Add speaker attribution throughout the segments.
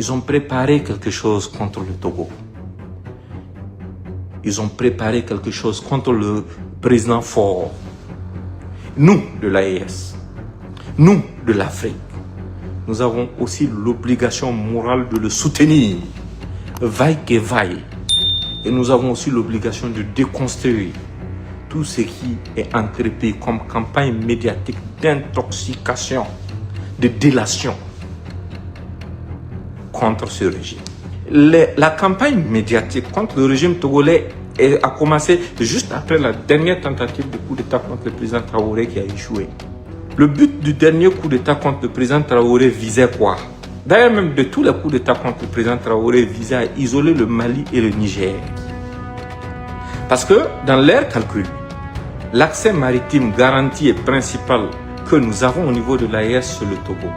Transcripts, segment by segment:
Speaker 1: ils ont préparé quelque chose contre le Togo. Ils ont préparé quelque chose contre le président Faure. Nous, de l'AES, nous, de l'Afrique, nous avons aussi l'obligation morale de le soutenir, vaille que vaille. Et nous avons aussi l'obligation de déconstruire tout ce qui est entrepris comme campagne médiatique d'intoxication, de délation contre ce régime. La campagne médiatique contre le régime togolais a commencé juste après la dernière tentative de coup d'État contre le président Traoré qui a échoué. Le but du dernier coup d'État contre le président Traoré visait quoi? D'ailleurs, même de tous les coups d'État contre le président Traoré visait à isoler le Mali et le Niger. Parce que dans leur calcul, l'accès maritime garanti et principal que nous avons au niveau de l'AES, c'est le Togo.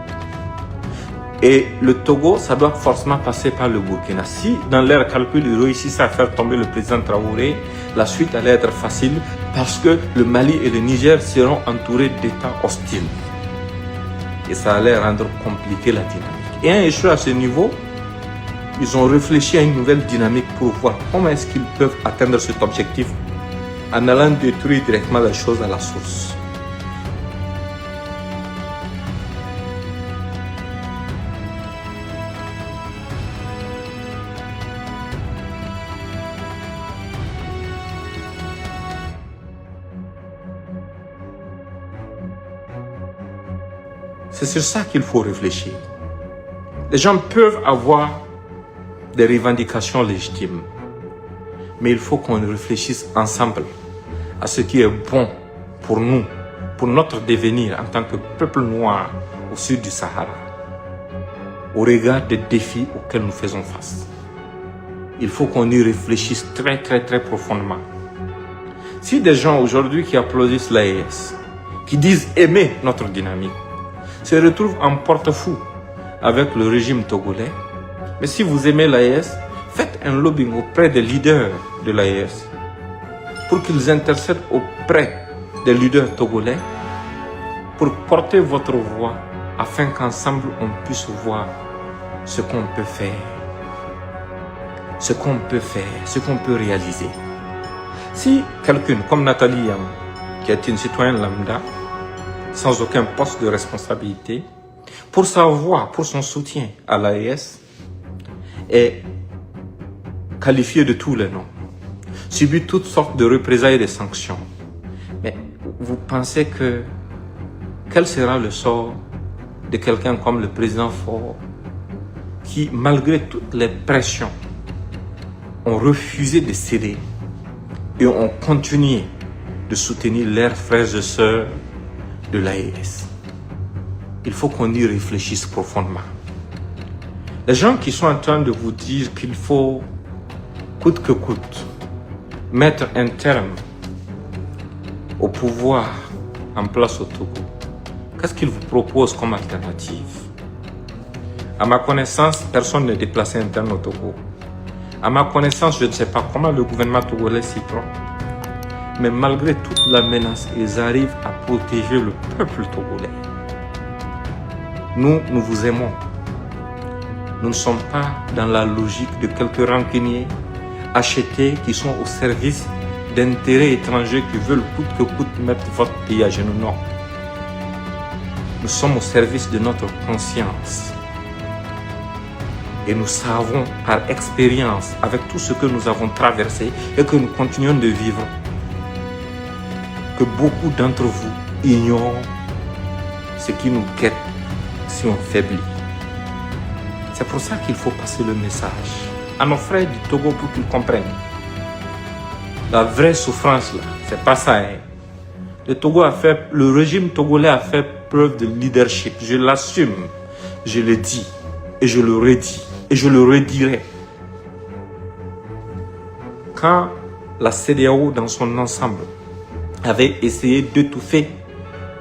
Speaker 1: Et le Togo, ça doit forcément passer par le Burkina. Si dans leur calcul, ils réussissent à faire tomber le président Traoré, la suite allait être facile parce que le Mali et le Niger seront entourés d'États hostiles. Et ça allait rendre compliqué la dynamique. Et un échec à ce niveau, ils ont réfléchi à une nouvelle dynamique pour voir comment est-ce qu'ils peuvent atteindre cet objectif en allant détruire directement les choses à la source. C'est sur ça qu'il faut réfléchir. Les gens peuvent avoir des revendications légitimes, mais il faut qu'on réfléchisse ensemble à ce qui est bon pour nous, pour notre devenir en tant que peuple noir au sud du Sahara, au regard des défis auxquels nous faisons face. Il faut qu'on y réfléchisse très profondément. Si des gens aujourd'hui qui applaudissent l'AES, qui disent aimer notre dynamique, se retrouvent en porte-fou avec le régime togolais, mais si vous aimez l'AES, faites un lobbying auprès des leaders de l'AES pour qu'ils intercèdent auprès des leaders togolais pour porter votre voix afin qu'ensemble on puisse voir ce qu'on peut faire, ce qu'on peut réaliser. Si quelqu'un comme Nathalie Yam, qui est une citoyenne lambda, sans aucun poste de responsabilité, pour sa voix, pour son soutien à l'AES, est qualifié de tous les noms, subit toutes sortes de représailles et de sanctions. Mais vous pensez que quel sera le sort de quelqu'un comme le président Faure qui, malgré toutes les pressions, ont refusé de céder et ont continué de soutenir leurs frères et sœurs de l'AES. Il faut qu'on y réfléchisse profondément. Les gens qui sont en train de vous dire qu'il faut, coûte que coûte, mettre un terme au pouvoir en place au Togo, qu'est-ce qu'ils vous proposent comme alternative? À ma connaissance, personne n'est déplacé interne au Togo. À ma connaissance, je ne sais pas comment le gouvernement togolais s'y prend. Mais malgré toute la menace, ils arrivent à protéger le peuple togolais. Nous vous aimons. Nous ne sommes pas dans la logique de quelques rancuniers achetés qui sont au service d'intérêts étrangers qui veulent coûte que coûte mettre votre pays à genoux. Non. Nous sommes au service de notre conscience. Et nous savons par expérience, avec tout ce que nous avons traversé et que nous continuons de vivre, que beaucoup d'entre vous ignorent ce qui nous guette si on faiblit. C'est pour ça qu'il faut passer le message à nos frères du Togo pour qu'ils comprennent. La vraie souffrance là, c'est pas ça. Hein. Le régime togolais a fait preuve de leadership. Je l'assume, je le dis et je le redis et je le redirai. Quand la CEDEAO dans son ensemble avait essayé d'étouffer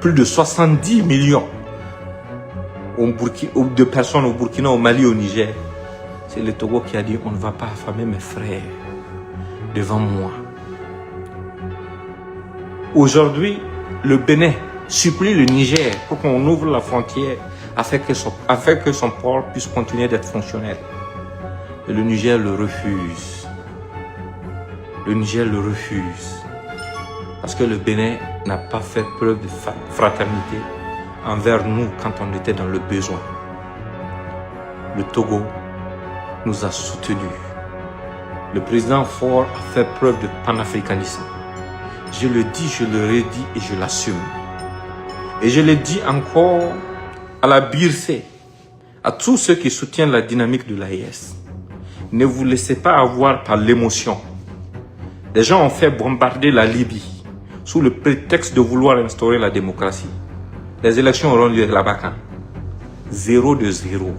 Speaker 1: plus de 70 millions de personnes au Burkina, au Mali, au Niger, c'est le Togo qui a dit on ne va pas affamer mes frères devant moi. Aujourd'hui, le Bénin supplie le Niger pour qu'on ouvre la frontière afin que son port puisse continuer d'être fonctionnel. Et le Niger le refuse. Le Niger le refuse. Parce que le Bénin n'a pas fait preuve de fraternité envers nous quand on était dans le besoin. Le Togo nous a soutenus. Le président Faure a fait preuve de panafricanisme. Je le dis, je le redis et je l'assume. Et je le dis encore à la BIRC, à tous ceux qui soutiennent la dynamique de l'AES. Ne vous laissez pas avoir par l'émotion. Les gens ont fait bombarder la Libye sous le prétexte de vouloir instaurer la démocratie. Les élections auront lieu là-bas quand 0 de 0.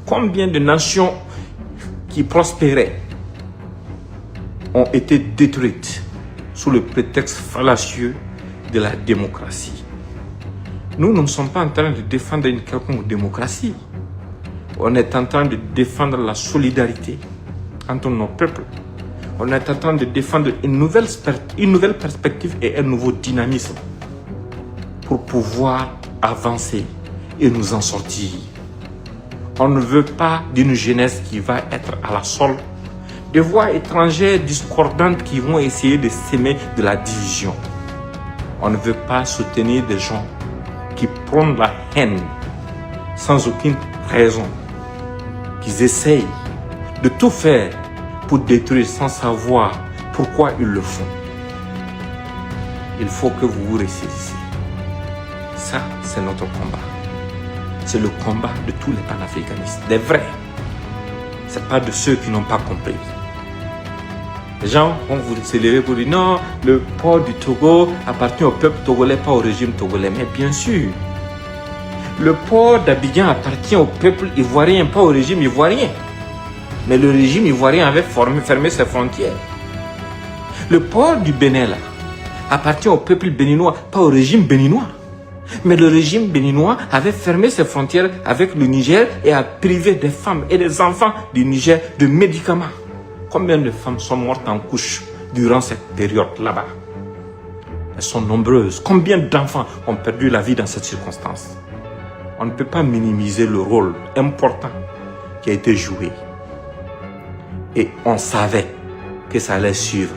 Speaker 1: Combien de nations qui prospéraient ont été détruites sous le prétexte fallacieux de la démocratie? Nous ne sommes pas en train de défendre une quelconque démocratie. On est en train de défendre la solidarité entre nos peuples. On est en train de défendre une nouvelle perspective et un nouveau dynamisme pour pouvoir avancer et nous en sortir. On ne veut pas d'une jeunesse qui va être à la solde de voix étrangères discordantes qui vont essayer de s'aimer de la division. On ne veut pas soutenir des gens qui prônent la haine sans aucune raison, qui essayent de tout faire pour détruire sans savoir pourquoi ils le font. Il faut que vous vous ressaisissiez. Ça, c'est notre combat. C'est le combat de tous les panafricanistes, des vrais. Ce n'est pas de ceux qui n'ont pas compris. Les gens vont vous célébrer pour dire non, le port du Togo appartient au peuple togolais, pas au régime togolais. Mais bien sûr, le port d'Abidjan appartient au peuple ivoirien, pas au régime ivoirien. Mais le régime ivoirien avait fermé ses frontières. Le port du Bénin là, appartient au peuple béninois, pas au régime béninois. Mais le régime béninois avait fermé ses frontières avec le Niger et a privé des femmes et des enfants du Niger de médicaments. Combien de femmes sont mortes en couche durant cette période là-bas? Elles sont nombreuses. Combien d'enfants ont perdu la vie dans cette circonstance? On ne peut pas minimiser le rôle important qui a été joué. Et on savait que ça allait suivre.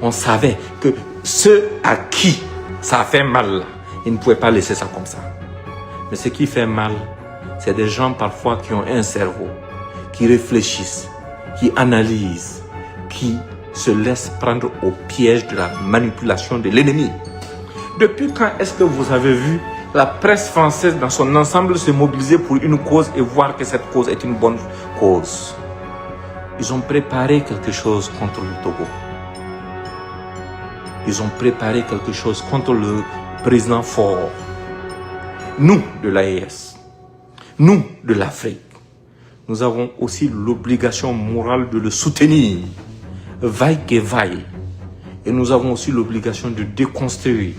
Speaker 1: On savait que ceux à qui ça a fait mal, ils ne pouvaient pas laisser ça comme ça. Mais ce qui fait mal, c'est des gens parfois qui ont un cerveau, qui réfléchissent, qui analysent, qui se laissent prendre au piège de la manipulation de l'ennemi. Depuis quand est-ce que vous avez vu la presse française dans son ensemble se mobiliser pour une cause et voir que cette cause est une bonne cause? Ils ont préparé quelque chose contre le Togo. Ils ont préparé quelque chose contre le président Faure. Nous, de l'AES, nous, de l'Afrique, nous avons aussi l'obligation morale de le soutenir, vaille que vaille. Et nous avons aussi l'obligation de déconstruire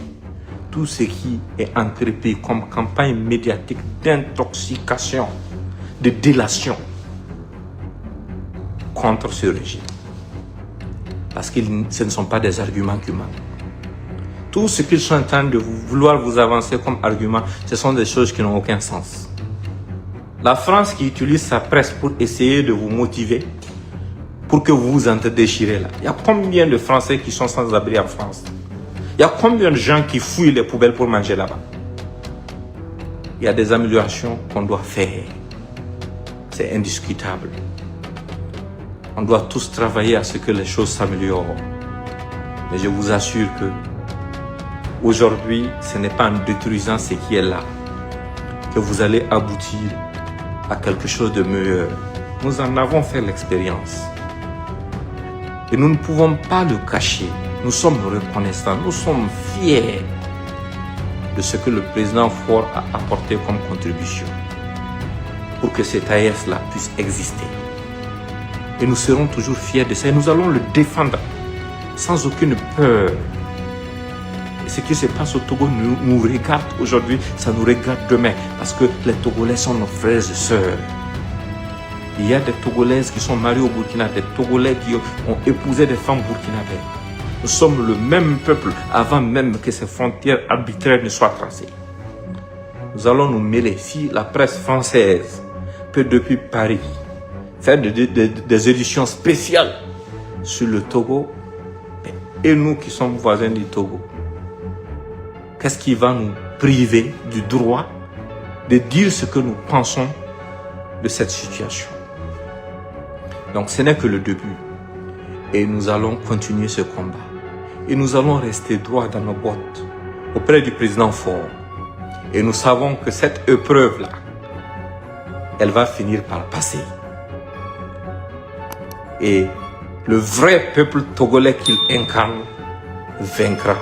Speaker 1: tout ce qui est entrepris comme campagne médiatique d'intoxication, de délation contre ce régime. Parce que ce ne sont pas des arguments qui manquent. Tout ce qu'ils sont en train de vouloir vous avancer comme argument, ce sont des choses qui n'ont aucun sens. La France qui utilise sa presse pour essayer de vous motiver, pour que vous vous déchirez là. Il y a combien de Français qui sont sans abri en France? Il y a combien de gens qui fouillent les poubelles pour manger là-bas? Il y a des améliorations qu'on doit faire. C'est indiscutable. On doit tous travailler à ce que les choses s'améliorent. Mais je vous assure que aujourd'hui, ce n'est pas en détruisant ce qui est là que vous allez aboutir à quelque chose de meilleur. Nous en avons fait l'expérience. Et nous ne pouvons pas le cacher. Nous sommes reconnaissants, nous sommes fiers de ce que le président Faure a apporté comme contribution pour que cet AES-là puisse exister. Et nous serons toujours fiers de ça et nous allons le défendre sans aucune peur. Et ce qui se passe au Togo nous regarde aujourd'hui, ça nous regarde demain parce que les Togolais sont nos frères et sœurs. Il y a des Togolaises qui sont mariées au Burkina, des Togolais qui ont épousé des femmes burkinabées. Nous sommes le même peuple avant même que ces frontières arbitraires ne soient tracées. nous allons nous mêler. Si la presse française peut depuis Paris faire des éditions spéciales sur le Togo, et nous qui sommes voisins du Togo, qu'est-ce qui va nous priver du droit de dire ce que nous pensons de cette situation? Donc ce n'est que le début. Et nous allons continuer ce combat. Et nous allons rester droits dans nos bottes auprès du président Faure. Et nous savons que cette épreuve-là, elle va finir par passer. Et le vrai peuple togolais qu'il incarne vaincra.